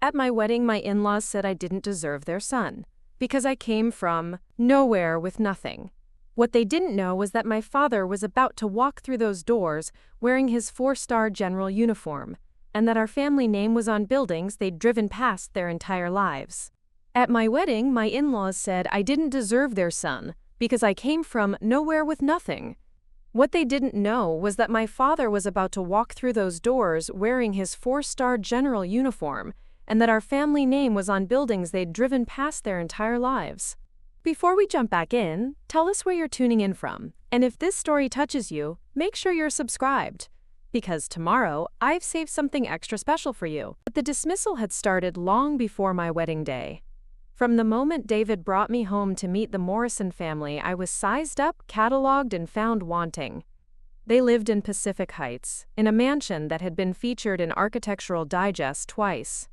At my wedding, my in-laws said I didn't deserve their son, because I came from nowhere with nothing. What they didn't know was that my father was about to walk through those doors wearing his 4-star general uniform, and that our family name was on buildings they'd driven past their entire lives. At my wedding, my in-laws said I didn't deserve their son, because I came from nowhere with nothing. What they didn't know was that my father was about to walk through those doors wearing his 4-star general uniform, and that our family name was on buildings they'd driven past their entire lives. Before we jump back in, tell us where you're tuning in from, and if this story touches you, make sure you're subscribed. Because tomorrow, I've saved something extra special for you. But the dismissal had started long before my wedding day. From the moment David brought me home to meet the Morrison family, I was sized up, catalogued, and found wanting. They lived in Pacific Heights, in a mansion that had been featured in Architectural Digest twice.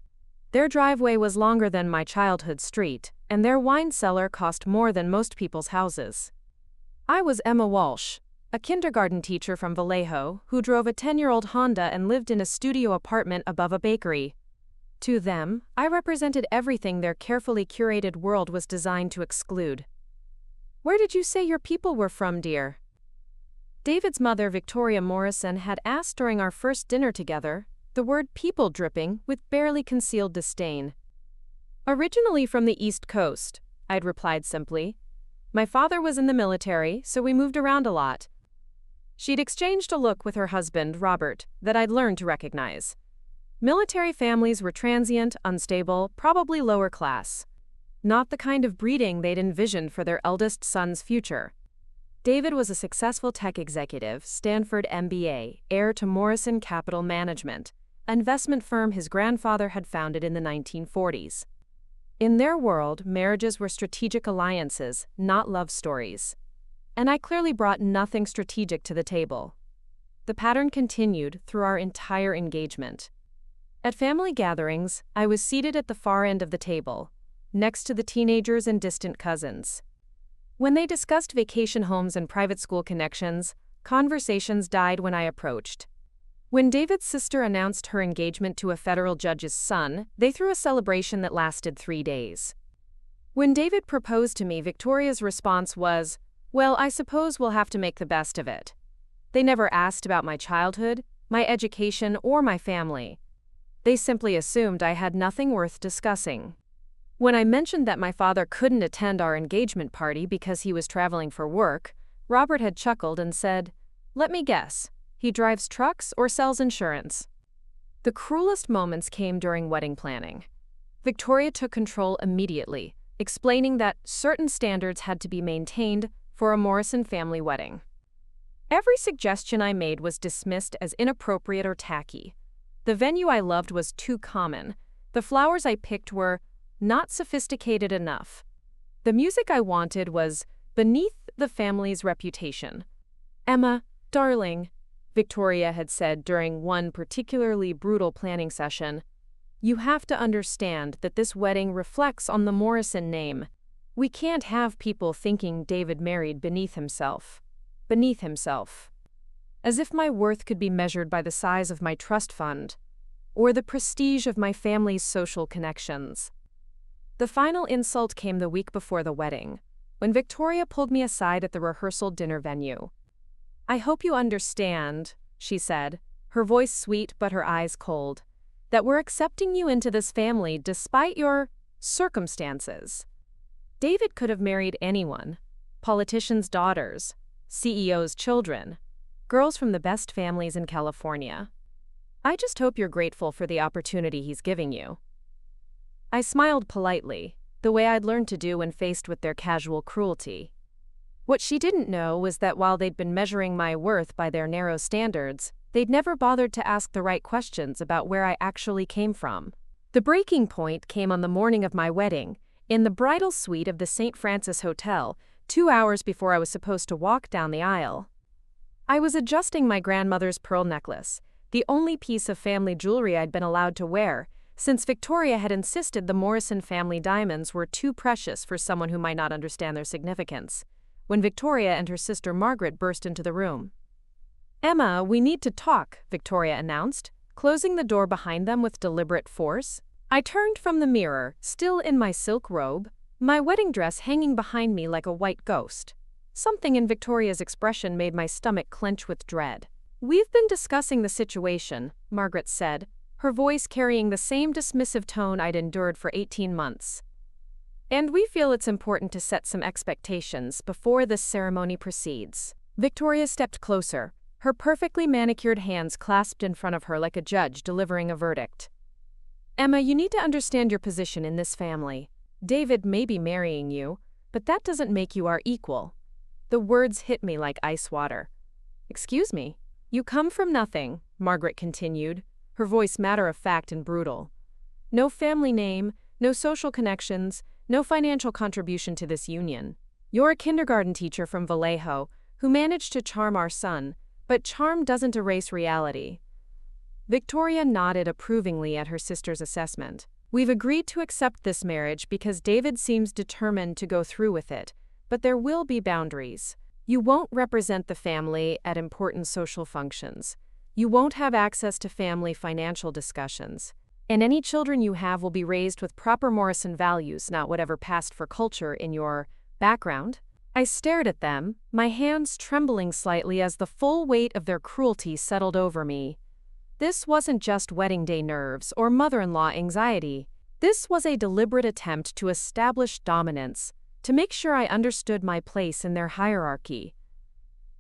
Their driveway was longer than my childhood street, and their wine cellar cost more than most people's houses. I was Emma Walsh, a kindergarten teacher from Vallejo who drove a 10-year-old Honda and lived in a studio apartment above a bakery. To them, I represented everything their carefully curated world was designed to exclude. "Where did you say your people were from, dear?" David's mother, Victoria Morrison, had asked during our first dinner together, the word people dripping with barely concealed disdain. "Originally from the East Coast," I'd replied simply. "My father was in the military, so we moved around a lot." She'd exchanged a look with her husband, Robert, that I'd learned to recognize. Military families were transient, unstable, probably lower class. Not the kind of breeding they'd envisioned for their eldest son's future. David was a successful tech executive, Stanford MBA, heir to Morrison Capital Management, an investment firm his grandfather had founded in the 1940s. In their world, marriages were strategic alliances, not love stories. And I clearly brought nothing strategic to the table. The pattern continued through our entire engagement. At family gatherings, I was seated at the far end of the table, next to the teenagers and distant cousins. When they discussed vacation homes and private school connections, conversations died when I approached. When David's sister announced her engagement to a federal judge's son, they threw a celebration that lasted 3 days. When David proposed to me, Victoria's response was, "Well, I suppose we'll have to make the best of it." They never asked about my childhood, my education, or my family. They simply assumed I had nothing worth discussing. When I mentioned that my father couldn't attend our engagement party because he was traveling for work, Robert had chuckled and said, "Let me guess. He drives trucks or sells insurance." The cruelest moments came during wedding planning. Victoria took control immediately, explaining that certain standards had to be maintained for a Morrison family wedding. Every suggestion I made was dismissed as inappropriate or tacky. The venue I loved was too common. The flowers I picked were not sophisticated enough. The music I wanted was beneath the family's reputation. "Emma, darling," Victoria had said during one particularly brutal planning session, "you have to understand that this wedding reflects on the Morrison name. We can't have people thinking David married beneath himself. Beneath himself. As if my worth could be measured by the size of my trust fund, or the prestige of my family's social connections." The final insult came the week before the wedding, when Victoria pulled me aside at the rehearsal dinner venue. "I hope you understand," she said, her voice sweet but her eyes cold, "that we're accepting you into this family despite your circumstances. David could have married anyone, politicians' daughters, CEOs' children, girls from the best families in California. I just hope you're grateful for the opportunity he's giving you." I smiled politely, the way I'd learned to do when faced with their casual cruelty. What she didn't know was that while they'd been measuring my worth by their narrow standards, they'd never bothered to ask the right questions about where I actually came from. The breaking point came on the morning of my wedding, in the bridal suite of the St. Francis Hotel, 2 hours before I was supposed to walk down the aisle. I was adjusting my grandmother's pearl necklace, the only piece of family jewelry I'd been allowed to wear, since Victoria had insisted the Morrison family diamonds were too precious for someone who might not understand their significance, when Victoria and her sister Margaret burst into the room. "Emma, we need to talk," Victoria announced, closing the door behind them with deliberate force. I turned from the mirror, still in my silk robe, my wedding dress hanging behind me like a white ghost. Something in Victoria's expression made my stomach clench with dread. "We've been discussing the situation," Margaret said, her voice carrying the same dismissive tone I'd endured for 18 months. "And we feel it's important to set some expectations before this ceremony proceeds." Victoria stepped closer, her perfectly manicured hands clasped in front of her like a judge delivering a verdict. "Emma, you need to understand your position in this family. David may be marrying you, but that doesn't make you our equal." The words hit me like ice water. "Excuse me. You come from nothing," Margaret continued, her voice matter-of-fact and brutal. "No family name, no social connections, no financial contribution to this union. You're a kindergarten teacher from Vallejo who managed to charm our son, but charm doesn't erase reality." Victoria nodded approvingly at her sister's assessment. "We've agreed to accept this marriage because David seems determined to go through with it, but there will be boundaries. You won't represent the family at important social functions. You won't have access to family financial discussions. And any children you have will be raised with proper Morrison values, not whatever passed for culture in your background." I stared at them, my hands trembling slightly as the full weight of their cruelty settled over me. This wasn't just wedding day nerves or mother-in-law anxiety. This was a deliberate attempt to establish dominance, to make sure I understood my place in their hierarchy.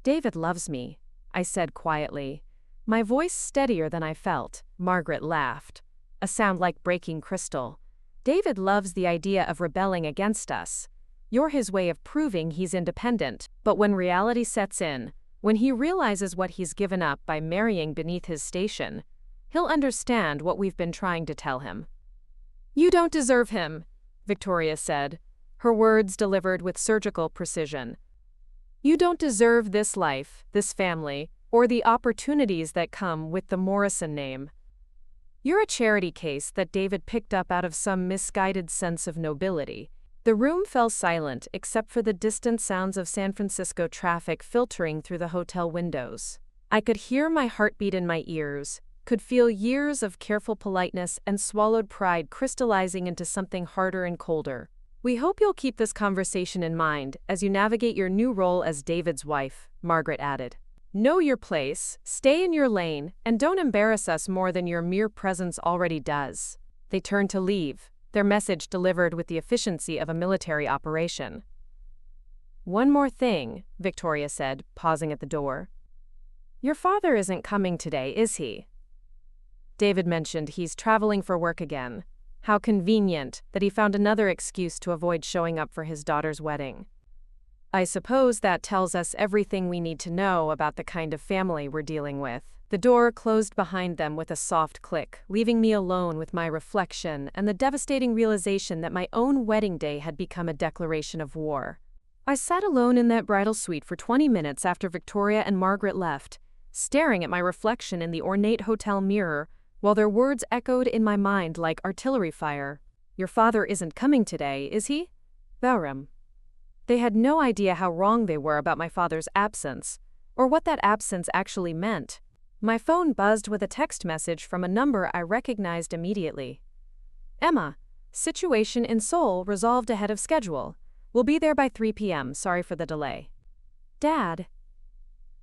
"David loves me," I said quietly, my voice steadier than I felt. Margaret laughed, a sound like breaking crystal. "David loves the idea of rebelling against us. You're his way of proving he's independent. But when reality sets in, when he realizes what he's given up by marrying beneath his station, he'll understand what we've been trying to tell him." "You don't deserve him," Victoria said, her words delivered with surgical precision. "You don't deserve this life, this family, or the opportunities that come with the Morrison name. You're a charity case that David picked up out of some misguided sense of nobility." The room fell silent except for the distant sounds of San Francisco traffic filtering through the hotel windows. I could hear my heartbeat in my ears, could feel years of careful politeness and swallowed pride crystallizing into something harder and colder. "We hope you'll keep this conversation in mind as you navigate your new role as David's wife," Margaret added. "Know your place, stay in your lane, and don't embarrass us more than your mere presence already does." They turned to leave, their message delivered with the efficiency of a military operation. "One more thing," Victoria said, pausing at the door. "Your father isn't coming today, is he?" David mentioned he's traveling for work again. How convenient that he found another excuse to avoid showing up for his daughter's wedding. I suppose that tells us everything we need to know about the kind of family we're dealing with. The door closed behind them with a soft click, leaving me alone with my reflection and the devastating realization that my own wedding day had become a declaration of war. I sat alone in that bridal suite for 20 minutes after Victoria and Margaret left, staring at my reflection in the ornate hotel mirror, while their words echoed in my mind like artillery fire. "Your father isn't coming today, is he?" Vauram. They had no idea how wrong they were about my father's absence, or what that absence actually meant. My phone buzzed with a text message from a number I recognized immediately. "Emma, situation in Seoul resolved ahead of schedule. We'll be there by 3 p.m. Sorry for the delay." "Dad."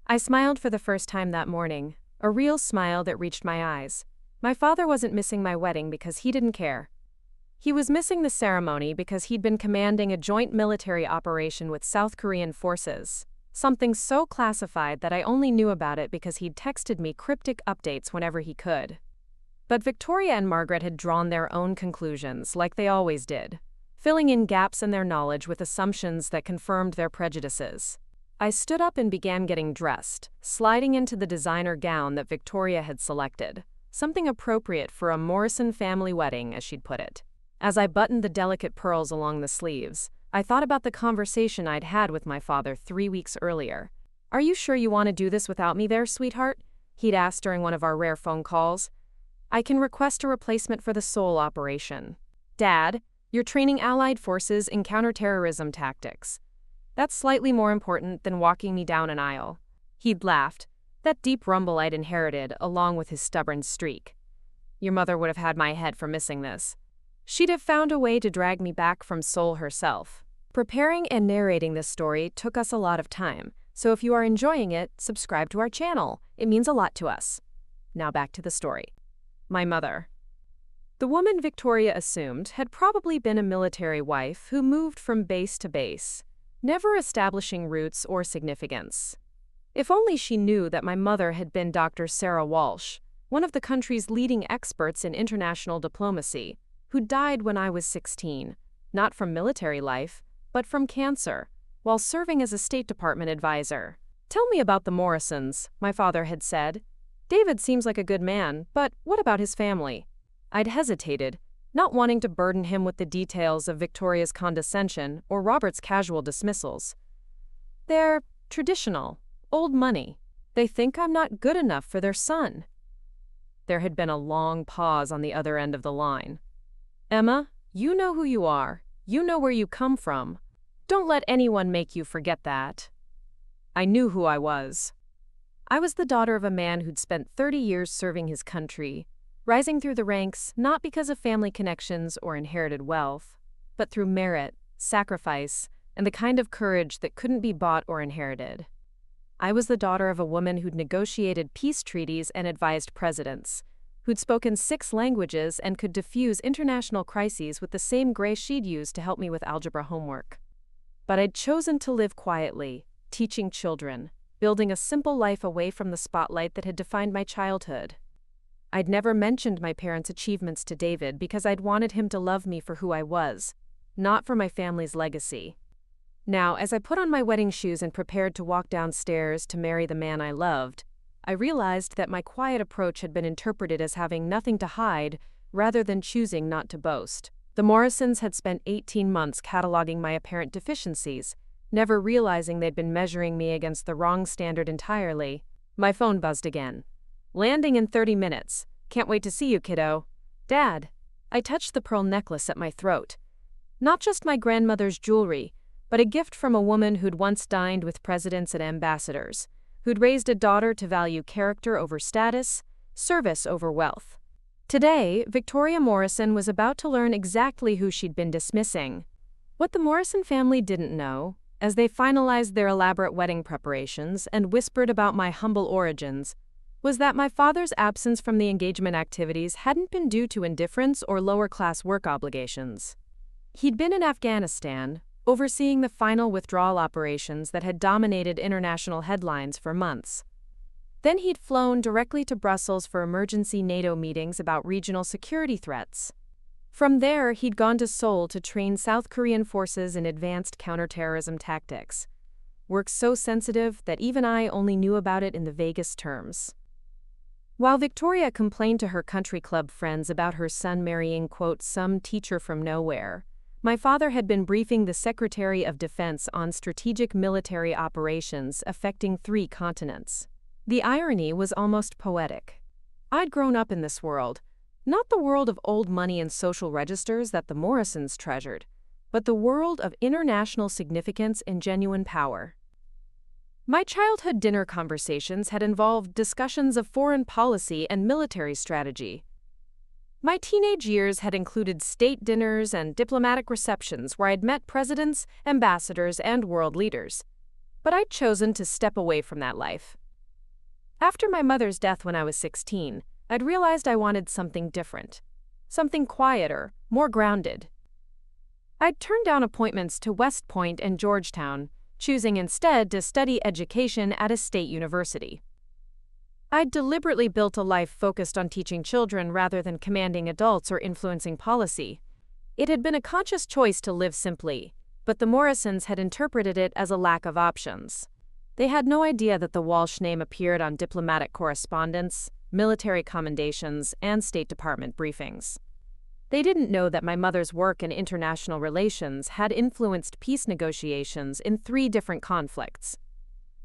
I smiled for the first time that morning, a real smile that reached my eyes. My father wasn't missing my wedding because he didn't care. He was missing the ceremony because he'd been commanding a joint military operation with South Korean forces. Something so classified that I only knew about it because he'd texted me cryptic updates whenever he could. But Victoria and Margaret had drawn their own conclusions, like they always did, filling in gaps in their knowledge with assumptions that confirmed their prejudices. I stood up and began getting dressed, sliding into the designer gown that Victoria had selected, something appropriate for a Morrison family wedding, as she'd put it. As I buttoned the delicate pearls along the sleeves, I thought about the conversation I'd had with my father 3 weeks earlier. "Are you sure you want to do this without me there, sweetheart?" he'd asked during one of our rare phone calls. "I can request a replacement for the Seoul operation." "Dad, you're training allied forces in counterterrorism tactics. That's slightly more important than walking me down an aisle." He'd laughed, that deep rumble I'd inherited along with his stubborn streak. "Your mother would have had my head for missing this." She'd have found a way to drag me back from Seoul herself. Preparing and narrating this story took us a lot of time, so if you are enjoying it, subscribe to our channel. It means a lot to us. Now back to the story. My mother. The woman Victoria assumed had probably been a military wife who moved from base to base, never establishing roots or significance. If only she knew that my mother had been Dr. Sarah Walsh, one of the country's leading experts in international diplomacy, who died when I was 16, not from military life, but from cancer, while serving as a State Department advisor. "Tell me about the Morrisons," my father had said. "David seems like a good man, but what about his family?" I'd hesitated, not wanting to burden him with the details of Victoria's condescension or Robert's casual dismissals. "They're traditional, old money. They think I'm not good enough for their son." There had been a long pause on the other end of the line. "Emma, you know who you are. You know where you come from. Don't let anyone make you forget that." I knew who I was. I was the daughter of a man who'd spent 30 years serving his country, rising through the ranks not because of family connections or inherited wealth, but through merit, sacrifice, and the kind of courage that couldn't be bought or inherited. I was the daughter of a woman who'd negotiated peace treaties and advised presidents, who'd spoken 6 languages and could diffuse international crises with the same grace she'd used to help me with algebra homework. But I'd chosen to live quietly, teaching children, building a simple life away from the spotlight that had defined my childhood. I'd never mentioned my parents' achievements to David because I'd wanted him to love me for who I was, not for my family's legacy. Now, as I put on my wedding shoes and prepared to walk downstairs to marry the man I loved, I realized that my quiet approach had been interpreted as having nothing to hide rather than choosing not to boast. The Morrisons had spent 18 months cataloging my apparent deficiencies, never realizing they'd been measuring me against the wrong standard entirely. My phone buzzed again. "Landing in 30 minutes. Can't wait to see you, kiddo." "Dad." I touched the pearl necklace at my throat. Not just my grandmother's jewelry, but a gift from a woman who'd once dined with presidents and ambassadors, who'd raised a daughter to value character over status, service over wealth. Today, Victoria Morrison was about to learn exactly who she'd been dismissing. What the Morrison family didn't know, as they finalized their elaborate wedding preparations and whispered about my humble origins, was that my father's absence from the engagement activities hadn't been due to indifference or lower-class work obligations. He'd been in Afghanistan, overseeing the final withdrawal operations that had dominated international headlines for months. Then he'd flown directly to Brussels for emergency NATO meetings about regional security threats. From there, he'd gone to Seoul to train South Korean forces in advanced counterterrorism tactics, work so sensitive that even I only knew about it in the vaguest terms. While Victoria complained to her country club friends about her son marrying, quote, some teacher from nowhere, my father had been briefing the Secretary of Defense on strategic military operations affecting 3 continents. The irony was almost poetic. I'd grown up in this world, not the world of old money and social registers that the Morrisons treasured, but the world of international significance and genuine power. My childhood dinner conversations had involved discussions of foreign policy and military strategy. My teenage years had included state dinners and diplomatic receptions where I'd met presidents, ambassadors, and world leaders. But I'd chosen to step away from that life. After my mother's death when I was 16, I'd realized I wanted something different, something quieter, more grounded. I'd turned down appointments to West Point and Georgetown, choosing instead to study education at a state university. I'd deliberately built a life focused on teaching children rather than commanding adults or influencing policy. It had been a conscious choice to live simply, but the Morrisons had interpreted it as a lack of options. They had no idea that the Walsh name appeared on diplomatic correspondence, military commendations, and State Department briefings. They didn't know that my mother's work in international relations had influenced peace negotiations in 3 different conflicts,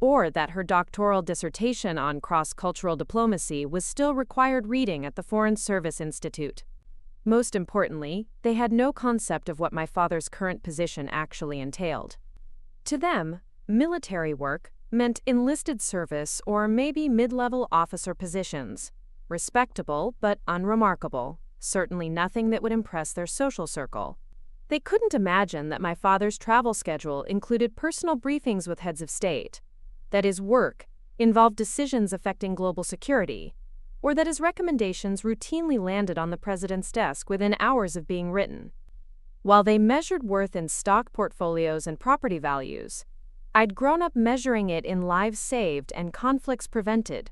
or that her doctoral dissertation on cross-cultural diplomacy was still required reading at the Foreign Service Institute. Most importantly, they had no concept of what my father's current position actually entailed. To them, military work meant enlisted service or maybe mid-level officer positions, respectable but unremarkable. certainly nothing that would impress their social circle. They couldn't imagine that my father's travel schedule included personal briefings with heads of state, that his work involved decisions affecting global security, or that his recommendations routinely landed on the president's desk within hours of being written. While they measured worth in stock portfolios and property values, I'd grown up measuring it in lives saved and conflicts prevented.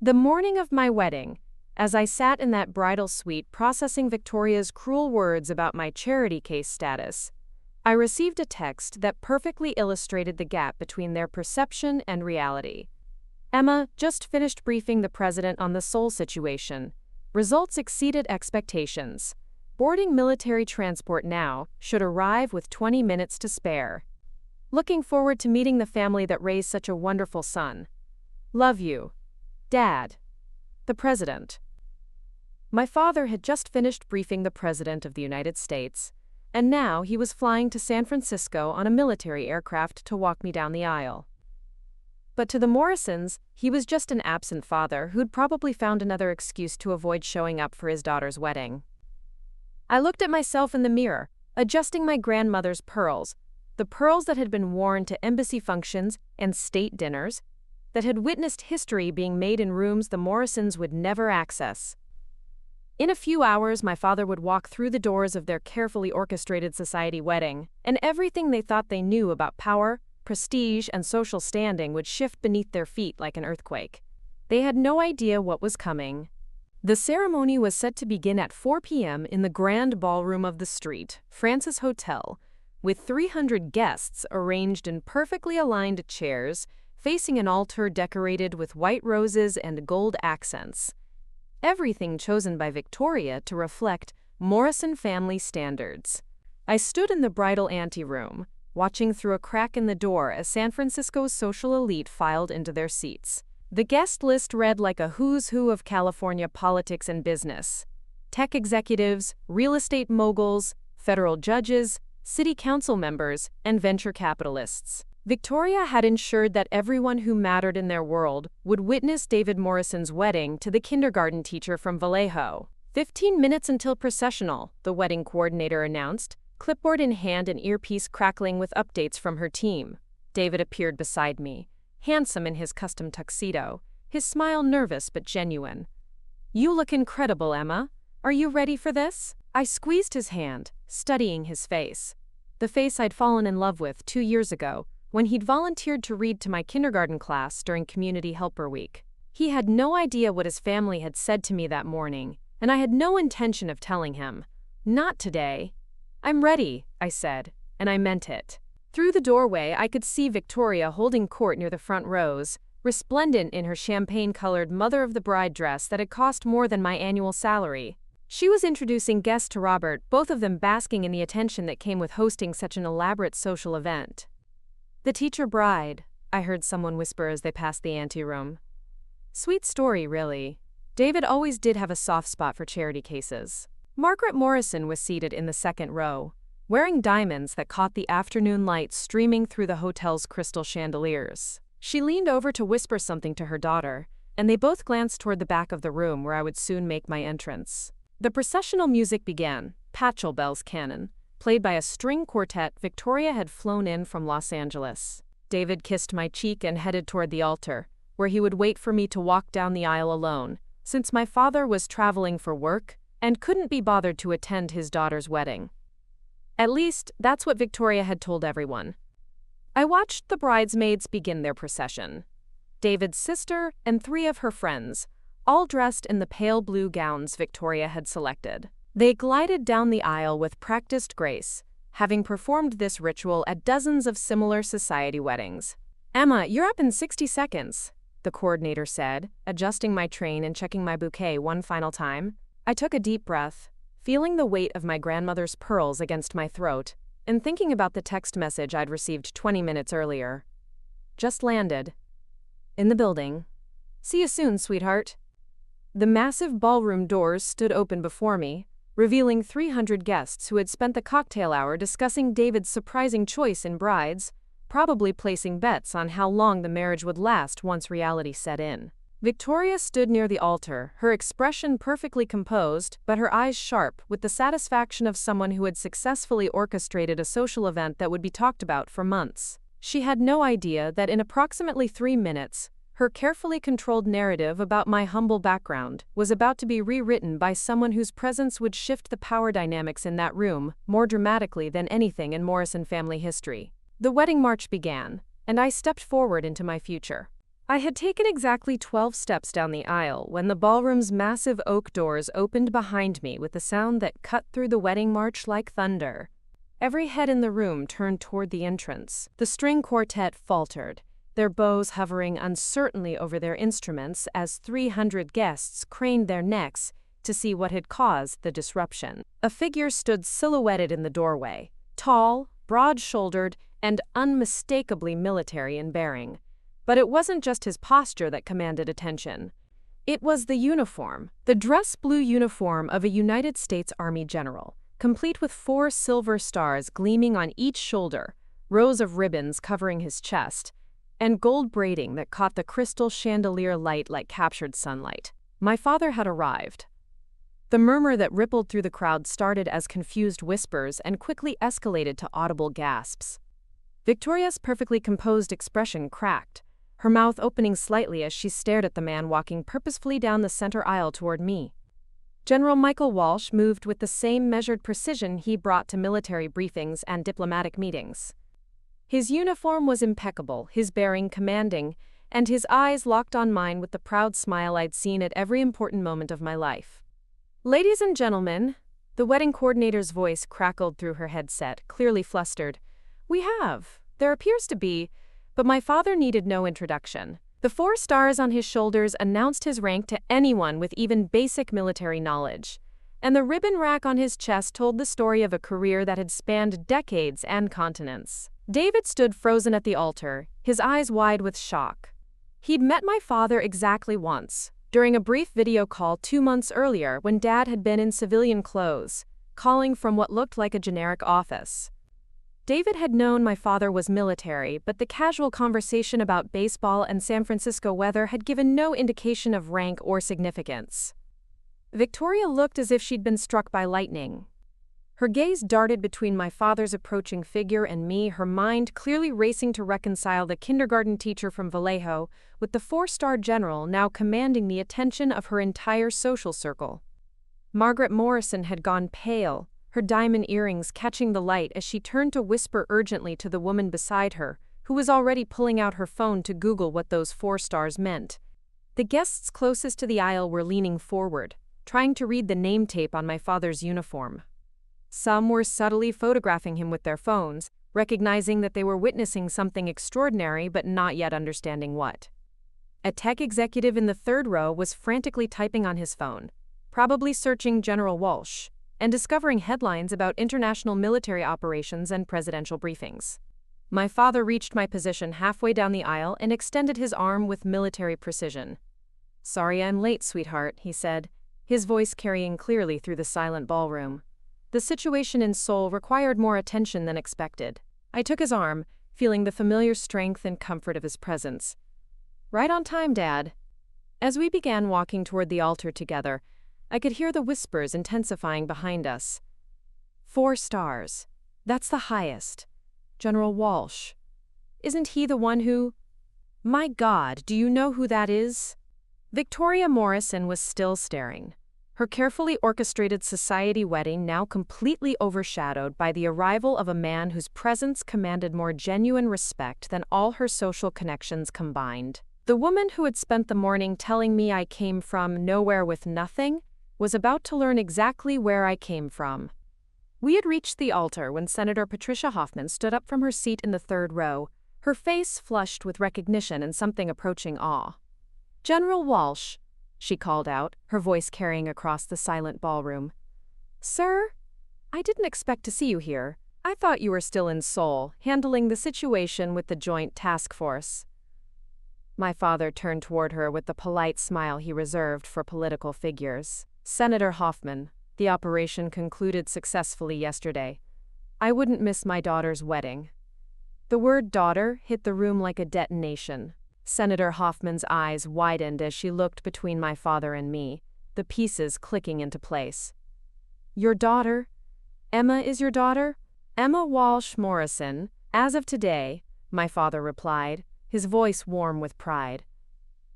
The morning of my wedding, as I sat in that bridal suite processing Victoria's cruel words about my charity case status, I received a text that perfectly illustrated the gap between their perception and reality. Emma, just finished briefing the president on the Seoul situation. Results exceeded expectations. Boarding military transport now, should arrive with 20 minutes to spare. Looking forward to meeting the family that raised such a wonderful son. Love you, Dad. The President. My father had just finished briefing the President of the United States, and now he was flying to San Francisco on a military aircraft to walk me down the aisle. But to the Morrisons, he was just an absent father who'd probably found another excuse to avoid showing up for his daughter's wedding. I looked at myself in the mirror, adjusting my grandmother's pearls, the pearls that had been worn to embassy functions and state dinners, that had witnessed history being made in rooms the Morrisons would never access. In a few hours, my father would walk through the doors of their carefully orchestrated society wedding, and everything they thought they knew about power, prestige, and social standing would shift beneath their feet like an earthquake. They had no idea what was coming. The ceremony was set to begin at 4 p.m. in the grand ballroom of the Street, Francis Hotel, with 300 guests arranged in perfectly aligned chairs, facing an altar decorated with white roses and gold accents. Everything chosen by Victoria to reflect Morrison family standards. I stood in the bridal anteroom, watching through a crack in the door as San Francisco's social elite filed into their seats. The guest list read like a who's who of California politics and business. Tech executives, real estate moguls, federal judges, city council members, and venture capitalists. Victoria had ensured that everyone who mattered in their world would witness David Morrison's wedding to the kindergarten teacher from Vallejo. 15 minutes until processional, the wedding coordinator announced, clipboard in hand and earpiece crackling with updates from her team. David appeared beside me, handsome in his custom tuxedo, his smile nervous but genuine. "You look incredible, Emma. Are you ready for this?" I squeezed his hand, studying his face. The face I'd fallen in love with 2 years ago, when he'd volunteered to read to my kindergarten class during Community Helper Week. He had no idea what his family had said to me that morning, and I had no intention of telling him. "Not today." "I'm ready," I said, and I meant it. Through the doorway, I could see Victoria holding court near the front rows, resplendent in her champagne-colored mother-of-the-bride dress that had cost more than my annual salary. She was introducing guests to Robert, both of them basking in the attention that came with hosting such an elaborate social event. "The teacher bride," I heard someone whisper as they passed the anteroom. Sweet story, really. David always did have a soft spot for charity cases. Margaret Morrison was seated in the second row, wearing diamonds that caught the afternoon light streaming through the hotel's crystal chandeliers. She leaned over to whisper something to her daughter, and they both glanced toward the back of the room where I would soon make my entrance. The processional music began, Pachelbel's Bells Canon, played by a string quartet Victoria had flown in from Los Angeles. David kissed my cheek and headed toward the altar, where he would wait for me to walk down the aisle alone, since my father was traveling for work and couldn't be bothered to attend his daughter's wedding. At least, that's what Victoria had told everyone. I watched the bridesmaids begin their procession. David's sister and 3 of her friends, all dressed in the pale blue gowns Victoria had selected. They glided down the aisle with practiced grace, having performed this ritual at dozens of similar society weddings. "Emma, you're up in 60 seconds, the coordinator said, adjusting my train and checking my bouquet one final time. I took a deep breath, feeling the weight of my grandmother's pearls against my throat, and thinking about the text message I'd received 20 minutes earlier. "Just landed. In the building. See you soon, sweetheart." The massive ballroom doors stood open before me, revealing 300 guests who had spent the cocktail hour discussing David's surprising choice in brides, probably placing bets on how long the marriage would last once reality set in. Victoria stood near the altar, her expression perfectly composed, but her eyes sharp, with the satisfaction of someone who had successfully orchestrated a social event that would be talked about for months. She had no idea that in approximately 3 minutes, her carefully controlled narrative about my humble background was about to be rewritten by someone whose presence would shift the power dynamics in that room more dramatically than anything in Morrison family history. The wedding march began, and I stepped forward into my future. I had taken exactly 12 steps down the aisle when the ballroom's massive oak doors opened behind me with a sound that cut through the wedding march like thunder. Every head in the room turned toward the entrance. The string quartet faltered, their bows hovering uncertainly over their instruments as 300 guests craned their necks to see what had caused the disruption. A figure stood silhouetted in the doorway, tall, broad-shouldered, and unmistakably military in bearing. But it wasn't just his posture that commanded attention. It was the uniform, the dress blue uniform of a United States Army general, complete with 4 silver stars gleaming on each shoulder, rows of ribbons covering his chest, and gold braiding that caught the crystal chandelier light like captured sunlight. My father had arrived. The murmur that rippled through the crowd started as confused whispers and quickly escalated to audible gasps. Victoria's perfectly composed expression cracked, her mouth opening slightly as she stared at the man walking purposefully down the center aisle toward me. General Michael Walsh moved with the same measured precision he brought to military briefings and diplomatic meetings. His uniform was impeccable, his bearing commanding, and his eyes locked on mine with the proud smile I'd seen at every important moment of my life. "Ladies and gentlemen," the wedding coordinator's voice crackled through her headset, clearly flustered. There appears to be, but my father needed no introduction. The 4 stars on his shoulders announced his rank to anyone with even basic military knowledge, and the ribbon rack on his chest told the story of a career that had spanned decades and continents. David stood frozen at the altar, his eyes wide with shock. He'd met my father exactly once, during a brief video call 2 months earlier when Dad had been in civilian clothes, calling from what looked like a generic office. David had known my father was military, but the casual conversation about baseball and San Francisco weather had given no indication of rank or significance. Victoria looked as if she'd been struck by lightning. Her gaze darted between my father's approaching figure and me, her mind clearly racing to reconcile the kindergarten teacher from Vallejo with the 4-star general now commanding the attention of her entire social circle. Margaret Morrison had gone pale, her diamond earrings catching the light as she turned to whisper urgently to the woman beside her, who was already pulling out her phone to Google what those 4 stars meant. The guests closest to the aisle were leaning forward, trying to read the name tape on my father's uniform. Some were subtly photographing him with their phones, recognizing that they were witnessing something extraordinary but not yet understanding what. A tech executive in the 3rd row was frantically typing on his phone, probably searching General Walsh, and discovering headlines about international military operations and presidential briefings. My father reached my position halfway down the aisle and extended his arm with military precision. "Sorry I'm late, sweetheart," he said, his voice carrying clearly through the silent ballroom. The situation in Seoul required more attention than expected. I took his arm, feeling the familiar strength and comfort of his presence. "Right on time, Dad." As we began walking toward the altar together, I could hear the whispers intensifying behind us. 4 stars. That's the highest. General Walsh. Isn't he the one who— My God, do you know who that is? Victoria Morrison was still staring, her carefully orchestrated society wedding now completely overshadowed by the arrival of a man whose presence commanded more genuine respect than all her social connections combined. The woman who had spent the morning telling me I came from nowhere with nothing was about to learn exactly where I came from. We had reached the altar when Senator Patricia Hoffman stood up from her seat in the 3rd row, her face flushed with recognition and something approaching awe. "General Walsh," she called out, her voice carrying across the silent ballroom. "Sir? I didn't expect to see you here. I thought you were still in Seoul, handling the situation with the Joint Task Force." My father turned toward her with the polite smile he reserved for political figures. "Senator Hoffman, the operation concluded successfully yesterday. I wouldn't miss my daughter's wedding." The word daughter hit the room like a detonation. Senator Hoffman's eyes widened as she looked between my father and me, the pieces clicking into place. Your daughter? Emma is your daughter? Emma Walsh Morrison, as of today, my father replied, his voice warm with pride.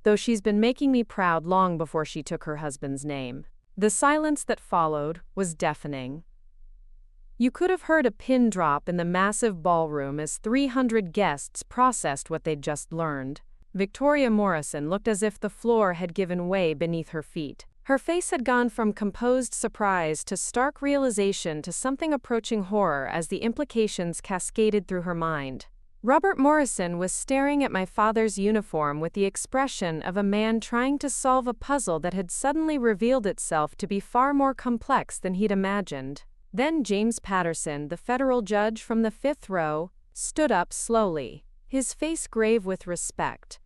Though she's been making me proud long before she took her husband's name. The silence that followed was deafening. You could have heard a pin drop in the massive ballroom as 300 guests processed what they'd just learned. Victoria Morrison looked as if the floor had given way beneath her feet. Her face had gone from composed surprise to stark realization to something approaching horror as the implications cascaded through her mind. Robert Morrison was staring at my father's uniform with the expression of a man trying to solve a puzzle that had suddenly revealed itself to be far more complex than he'd imagined. Then James Patterson, the federal judge from the fifth row, stood up slowly, his face grave with respect.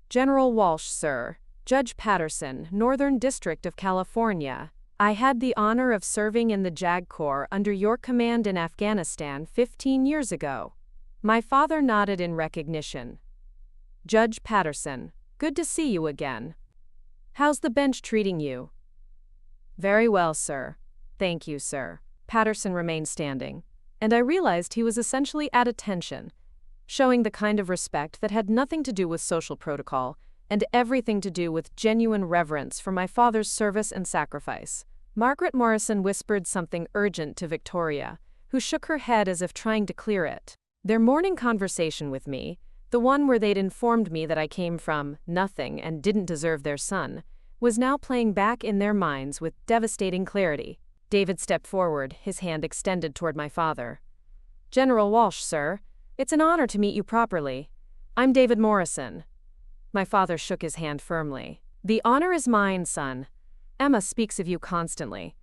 General Walsh, sir. Judge Patterson, Northern District of California. I had the honor of serving in the JAG Corps under your command in Afghanistan 15 years ago. My father nodded in recognition. Judge Patterson, good to see you again. How's the bench treating you? Very well, sir. Thank you, sir. Patterson remained standing, and I realized he was essentially at attention, showing the kind of respect that had nothing to do with social protocol and everything to do with genuine reverence for my father's service and sacrifice. Margaret Morrison whispered something urgent to Victoria, who shook her head as if trying to clear it. Their morning conversation with me, the one where they'd informed me that I came from nothing and didn't deserve their son, was now playing back in their minds with devastating clarity. David stepped forward, his hand extended toward my father. General Walsh, sir, it's an honor to meet you properly. I'm David Morrison. My father shook his hand firmly. The honor is mine, son. Emma speaks of you constantly.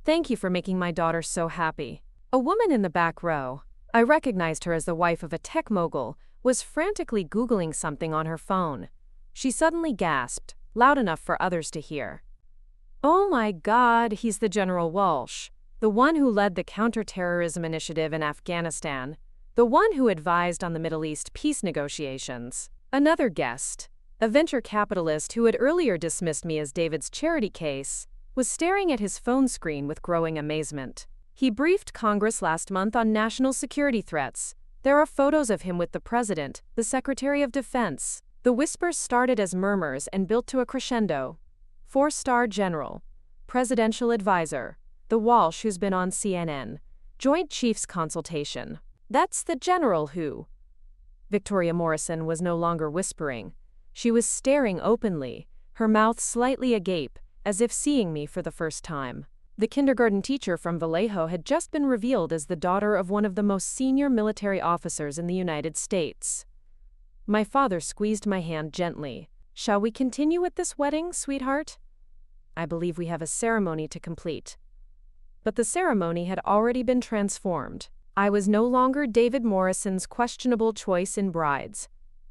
Thank you for making my daughter so happy. A woman in the back row, I recognized her as the wife of a tech mogul, was frantically Googling something on her phone. She suddenly gasped, loud enough for others to hear. Oh my God, he's the General Walsh, the one who led the counterterrorism initiative in Afghanistan, the one who advised on the Middle East peace negotiations. Another guest, a venture capitalist who had earlier dismissed me as David's charity case, was staring at his phone screen with growing amazement. He briefed Congress last month on national security threats. There are photos of him with the President, the Secretary of Defense. The whispers started as murmurs and built to a crescendo. 4-star general, presidential advisor, the Walsh who's been on CNN, Joint Chiefs consultation. That's the general who. Victoria Morrison was no longer whispering. She was staring openly, her mouth slightly agape, as if seeing me for the first time. The kindergarten teacher from Vallejo had just been revealed as the daughter of one of the most senior military officers in the United States. My father squeezed my hand gently. Shall we continue with this wedding, sweetheart? I believe we have a ceremony to complete. But the ceremony had already been transformed. I was no longer David Morrison's questionable choice in brides.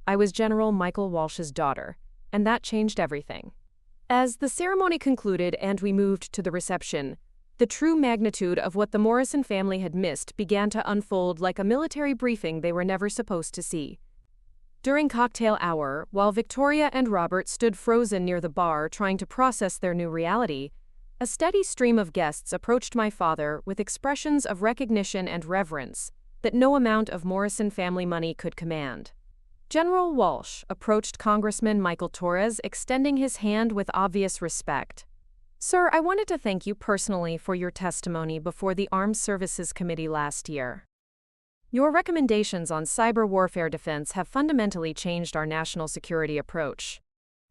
I was General Michael Walsh's daughter, and that changed everything. As the ceremony concluded and we moved to the reception, the true magnitude of what the Morrison family had missed began to unfold like a military briefing they were never supposed to see. During cocktail hour, while Victoria and Robert stood frozen near the bar trying to process their new reality, a steady stream of guests approached my father with expressions of recognition and reverence that no amount of Morrison family money could command. General Walsh approached Congressman Michael Torres, extending his hand with obvious respect. Sir, I wanted to thank you personally for your testimony before the Armed Services Committee last year. Your recommendations on cyber warfare defense have fundamentally changed our national security approach.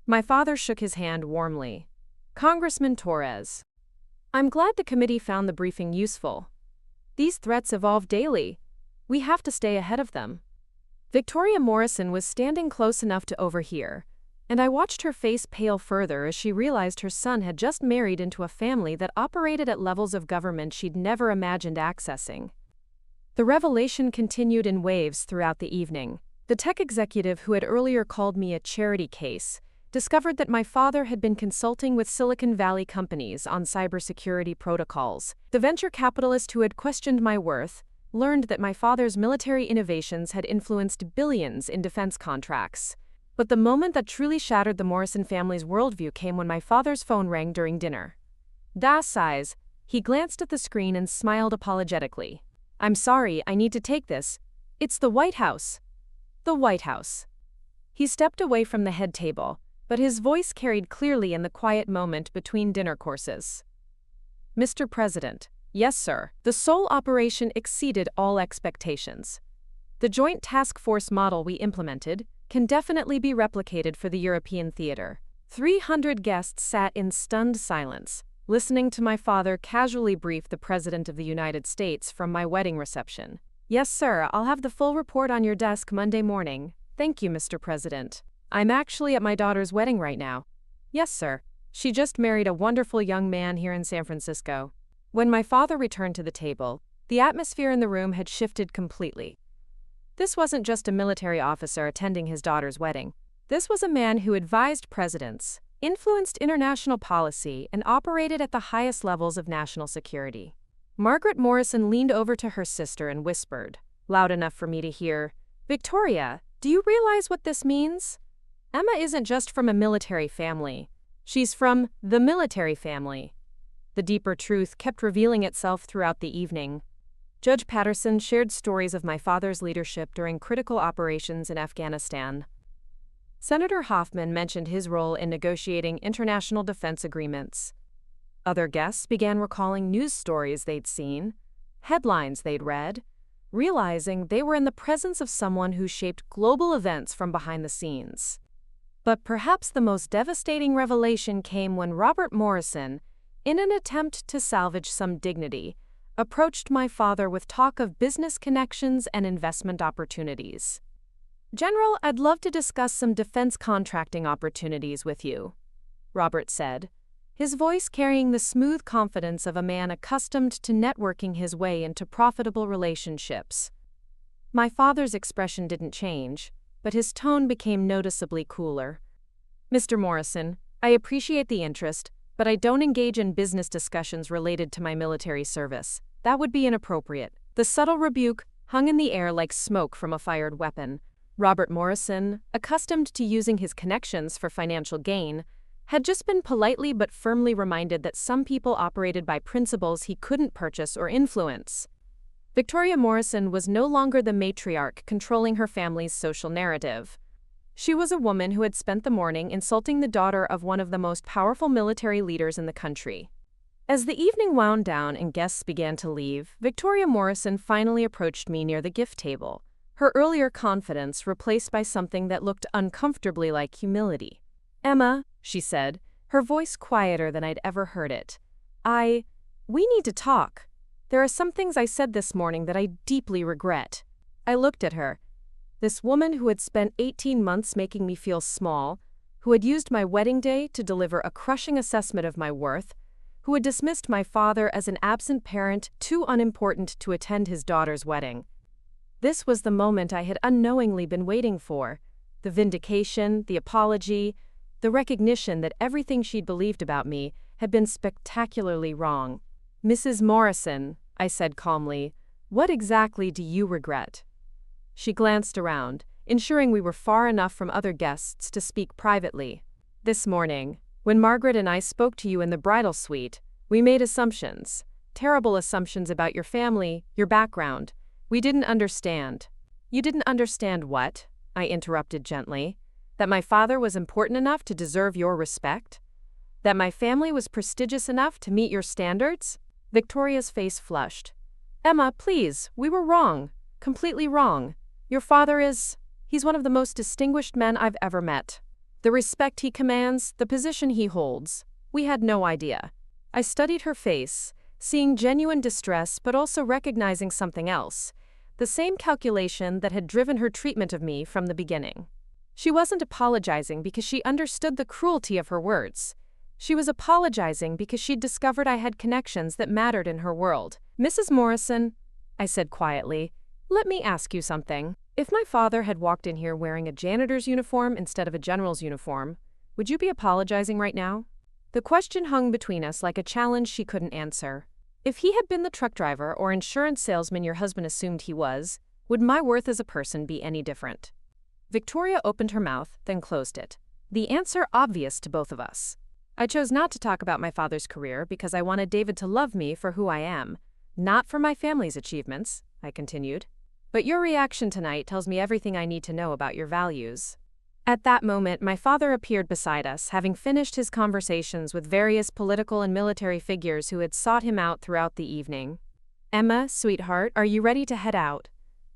My father shook his hand warmly. Congressman Torres, I'm glad the committee found the briefing useful. These threats evolve daily. We have to stay ahead of them. Victoria Morrison was standing close enough to overhear, and I watched her face pale further as she realized her son had just married into a family that operated at levels of government she'd never imagined accessing. The revelation continued in waves throughout the evening. The tech executive who had earlier called me a charity case discovered that my father had been consulting with Silicon Valley companies on cybersecurity protocols. The venture capitalist who had questioned my worth learned that my father's military innovations had influenced billions in defense contracts. But the moment that truly shattered the Morrison family's worldview came when my father's phone rang during dinner. Das sighs. He glanced at the screen and smiled apologetically. I'm sorry, I need to take this. It's the White House. The White House. He stepped away from the head table, but his voice carried clearly in the quiet moment between dinner courses. Mr. President. Yes, sir. The Seoul operation exceeded all expectations. The joint task force model we implemented can definitely be replicated for the European theater. 300 guests sat in stunned silence, listening to my father casually brief the President of the United States from my wedding reception. Yes, sir, I'll have the full report on your desk Monday morning. Thank you, Mr. President. I'm actually at my daughter's wedding right now. Yes, sir. She just married a wonderful young man here in San Francisco. When my father returned to the table, the atmosphere in the room had shifted completely. This wasn't just a military officer attending his daughter's wedding. This was a man who advised presidents, influenced international policy, and operated at the highest levels of national security. Margaret Morrison leaned over to her sister and whispered, loud enough for me to hear, "Victoria, do you realize what this means? Emma isn't just from a military family. She's from the military family." The deeper truth kept revealing itself throughout the evening. Judge Patterson shared stories of my father's leadership during critical operations in Afghanistan. Senator Hoffman mentioned his role in negotiating international defense agreements. Other guests began recalling news stories they'd seen, headlines they'd read, realizing they were in the presence of someone who shaped global events from behind the scenes. But perhaps the most devastating revelation came when Robert Morrison, in an attempt to salvage some dignity, approached my father with talk of business connections and investment opportunities. "General, I'd love to discuss some defense contracting opportunities with you," Robert said, his voice carrying the smooth confidence of a man accustomed to networking his way into profitable relationships. My father's expression didn't change, but his tone became noticeably cooler. "Mr. Morrison, I appreciate the interest, but I don't engage in business discussions related to my military service. That would be inappropriate." The subtle rebuke hung in the air like smoke from a fired weapon. Robert Morrison, accustomed to using his connections for financial gain, had just been politely but firmly reminded that some people operated by principles he couldn't purchase or influence. Victoria Morrison was no longer the matriarch controlling her family's social narrative. She was a woman who had spent the morning insulting the daughter of one of the most powerful military leaders in the country. As the evening wound down and guests began to leave, Victoria Morrison finally approached me near the gift table, her earlier confidence replaced by something that looked uncomfortably like humility. "Emma," she said, her voice quieter than I'd ever heard it, we need to talk. There are some things I said this morning that I deeply regret." I looked at her. This woman who had spent 18 months making me feel small, who had used my wedding day to deliver a crushing assessment of my worth, who had dismissed my father as an absent parent too unimportant to attend his daughter's wedding. This was the moment I had unknowingly been waiting for, the vindication, the apology, the recognition that everything she'd believed about me had been spectacularly wrong. "Mrs. Morrison," I said calmly, "what exactly do you regret?" She glanced around, ensuring we were far enough from other guests to speak privately. "This morning, when Margaret and I spoke to you in the bridal suite, we made assumptions, terrible assumptions about your family, your background. We didn't understand." "You didn't understand what?" I interrupted gently. "That my father was important enough to deserve your respect? That my family was prestigious enough to meet your standards?" Victoria's face flushed. "Emma, please, we were wrong. Completely wrong. Your father he's one of the most distinguished men I've ever met. The respect he commands, the position he holds, we had no idea." I studied her face, seeing genuine distress but also recognizing something else, the same calculation that had driven her treatment of me from the beginning. She wasn't apologizing because she understood the cruelty of her words. She was apologizing because she'd discovered I had connections that mattered in her world. "Mrs. Morrison," I said quietly, "let me ask you something. If my father had walked in here wearing a janitor's uniform instead of a general's uniform, would you be apologizing right now?" The question hung between us like a challenge she couldn't answer. If he had been the truck driver or insurance salesman your husband assumed he was, would my worth as a person be any different? Victoria opened her mouth, then closed it. The answer obvious to both of us. I chose not to talk about my father's career because I wanted David to love me for who I am, not for my family's achievements, I continued. But your reaction tonight tells me everything I need to know about your values. At that moment, my father appeared beside us, having finished his conversations with various political and military figures who had sought him out throughout the evening. Emma, sweetheart, are you ready to head out?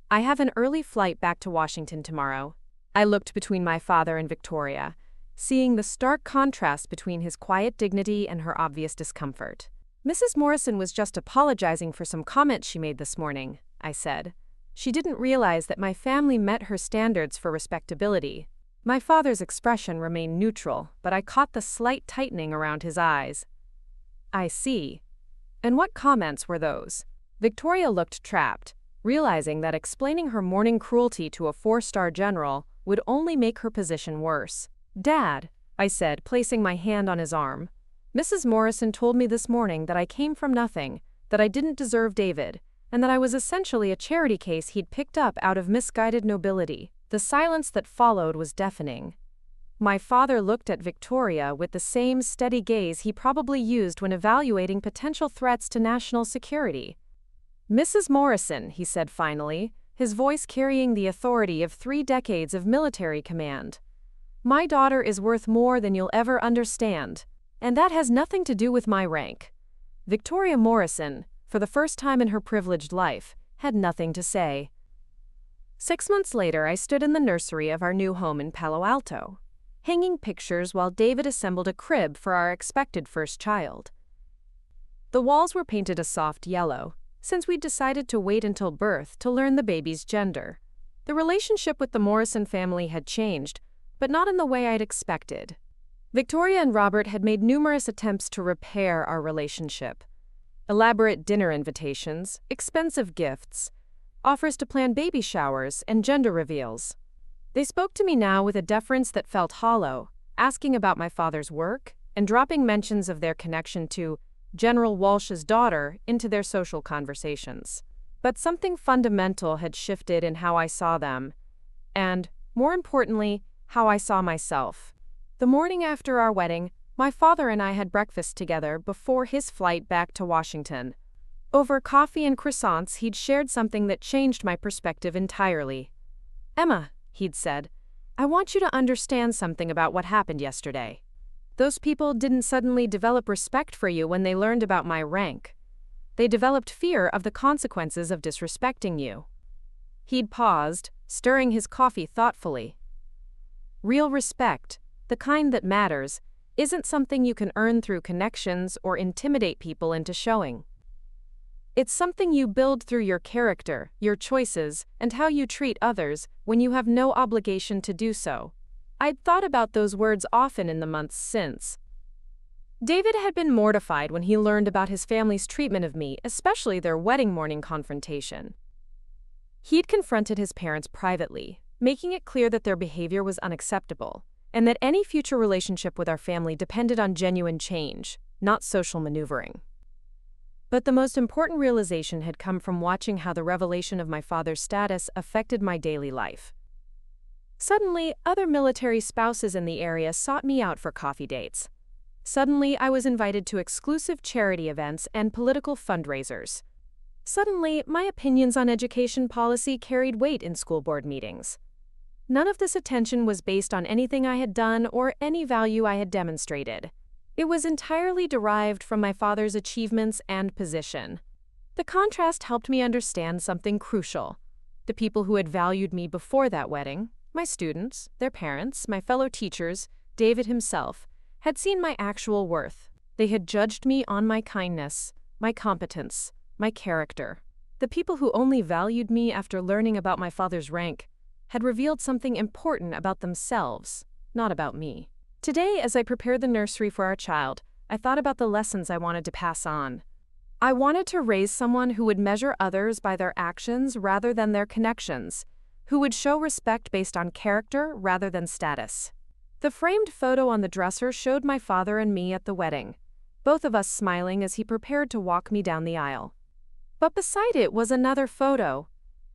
I have an early flight back to Washington tomorrow. I looked between my father and Victoria, seeing the stark contrast between his quiet dignity and her obvious discomfort. Mrs. Morrison was just apologizing for some comments she made this morning, I said. She didn't realize that my family met her standards for respectability. My father's expression remained neutral, but I caught the slight tightening around his eyes. I see. And what comments were those? Victoria looked trapped, realizing that explaining her morning cruelty to a 4-star general would only make her position worse. Dad, I said, placing my hand on his arm. Mrs. Morrison told me this morning that I came from nothing, that I didn't deserve David, and that I was essentially a charity case he'd picked up out of misguided nobility. The silence that followed was deafening. My father looked at Victoria with the same steady gaze he probably used when evaluating potential threats to national security. Mrs. Morrison, he said finally, his voice carrying the authority of 3 decades of military command. My daughter is worth more than you'll ever understand, and that has nothing to do with my rank. Victoria Morrison, for the first time in her privileged life, had nothing to say. 6 months later, I stood in the nursery of our new home in Palo Alto, hanging pictures while David assembled a crib for our expected first child. The walls were painted a soft yellow, since we'd decided to wait until birth to learn the baby's gender. The relationship with the Morrison family had changed, but not in the way I'd expected. Victoria and Robert had made numerous attempts to repair our relationship. Elaborate dinner invitations, expensive gifts, offers to plan baby showers, and gender reveals. They spoke to me now with a deference that felt hollow, asking about my father's work and dropping mentions of their connection to General Walsh's daughter into their social conversations. But something fundamental had shifted in how I saw them, and, more importantly, how I saw myself. The morning after our wedding, my father and I had breakfast together before his flight back to Washington. Over coffee and croissants, he'd shared something that changed my perspective entirely. Emma, he'd said, I want you to understand something about what happened yesterday. Those people didn't suddenly develop respect for you when they learned about my rank. They developed fear of the consequences of disrespecting you. He'd paused, stirring his coffee thoughtfully. Real respect, the kind that matters, isn't something you can earn through connections or intimidate people into showing. It's something you build through your character, your choices, and how you treat others when you have no obligation to do so. I'd thought about those words often in the months since. David had been mortified when he learned about his family's treatment of me, especially their wedding morning confrontation. He'd confronted his parents privately, making it clear that their behavior was unacceptable, and that any future relationship with our family depended on genuine change, not social maneuvering. But the most important realization had come from watching how the revelation of my father's status affected my daily life. Suddenly, other military spouses in the area sought me out for coffee dates. Suddenly, I was invited to exclusive charity events and political fundraisers. Suddenly, my opinions on education policy carried weight in school board meetings. None of this attention was based on anything I had done or any value I had demonstrated. It was entirely derived from my father's achievements and position. The contrast helped me understand something crucial. The people who had valued me before that wedding, my students, their parents, my fellow teachers, David himself, had seen my actual worth. They had judged me on my kindness, my competence, my character. The people who only valued me after learning about my father's rank had revealed something important about themselves, not about me. Today, as I prepared the nursery for our child, I thought about the lessons I wanted to pass on. I wanted to raise someone who would measure others by their actions rather than their connections, who would show respect based on character rather than status. The framed photo on the dresser showed my father and me at the wedding, both of us smiling as he prepared to walk me down the aisle. But beside it was another photo,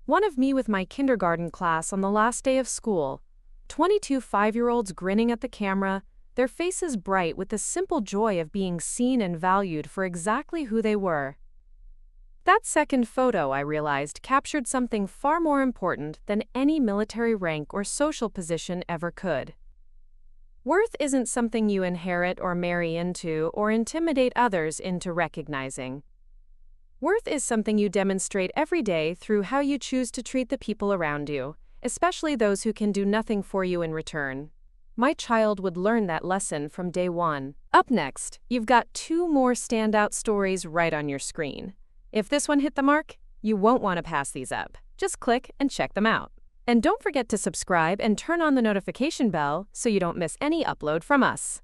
one of me with my kindergarten class on the last day of school, 22 5-year-olds grinning at the camera, their faces bright with the simple joy of being seen and valued for exactly who they were. That second photo, I realized, captured something far more important than any military rank or social position ever could. Worth isn't something you inherit or marry into or intimidate others into recognizing. Worth is something you demonstrate every day through how you choose to treat the people around you, especially those who can do nothing for you in return. My child would learn that lesson from day one. Up next, you've got 2 more standout stories right on your screen. If this one hit the mark, you won't want to pass these up. Just click and check them out. And don't forget to subscribe and turn on the notification bell so you don't miss any upload from us.